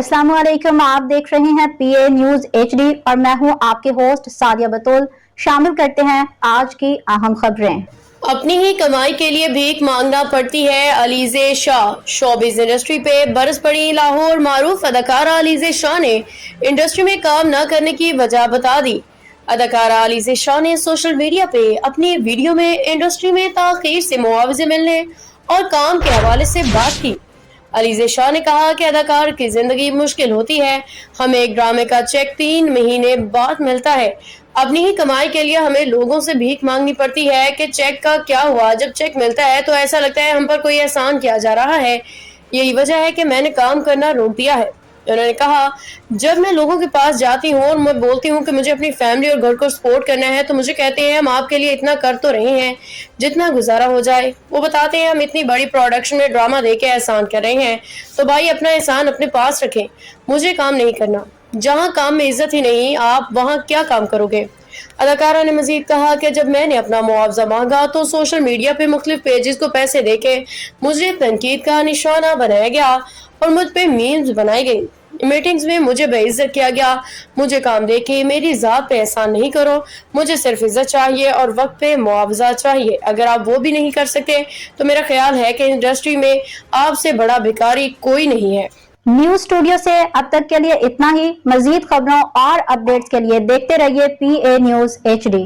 अस्सलाम वालेकुम, आप देख रहे हैं PA न्यूज HD और मैं हूं आपके होस्ट सादिया बतूल। शामिल करते हैं आज की अहम खबरें। अपनी ही कमाई के लिए भीख मांगना पड़ती है अलीज़े शाह। शोबिज़ इंडस्ट्री पे बरस पड़ी। लाहौर मारूफ अदाकारा अलीज़े शाह ने इंडस्ट्री में काम न करने की वजह बता दी। अदाकारा अलीज़े शाह ने सोशल मीडिया पे अपनी वीडियो में इंडस्ट्री में ताख़ीर से मुआवजे मिलने और काम के हवाले से बात की। अलीज़े शाह ने कहा कि अदाकार की जिंदगी मुश्किल होती है। हमें एक ड्रामे का चेक 3 महीने बाद मिलता है। अपनी ही कमाई के लिए हमें लोगों से भीख मांगनी पड़ती है कि चेक का क्या हुआ। जब चेक मिलता है तो ऐसा लगता है हम पर कोई एहसान किया जा रहा है। यही वजह है कि मैंने काम करना रोक दिया है। उन्होंने कहा, जब मैं लोगों के पास जाती हूँ और मैं बोलती हूँ कि मुझे अपनी फैमिली और घर को सपोर्ट करना है तो मुझे कहते हैं हम आपके लिए इतना कर तो रहे हैं जितना गुजारा हो जाए। वो बताते हैं हम इतनी बड़ी प्रोडक्शन में ड्रामा देके एहसान कर रहे हैं तो भाई अपना एहसान अपने पास रखें, मुझे काम नहीं करना। जहाँ काम में इज्जत ही नहीं आप वहाँ क्या काम करोगे। अदाकारा ने मजीद कहा कि जब मैंने अपना मुआवजा मांगा तो सोशल मीडिया पे मुख्तलिफ पेजेस को पैसे देके मुझे तनकीद का निशाना बनाया गया और मुझ पे मीम्स बनाई गई। मीटिंग्स में मुझे बेइज्जत किया गया। मुझे काम देके मेरी जात पे एहसान नहीं करो, मुझे सिर्फ इज्जत चाहिए और वक्त पे मुआवजा चाहिए। अगर आप वो भी नहीं कर सकते तो मेरा ख्याल है कि इंडस्ट्री में आपसे बड़ा भिखारी कोई नहीं है। न्यूज स्टूडियो से अब तक के लिए इतना ही। मजीद खबरों और अपडेट्स के लिए देखते रहिए PA न्यूज HD।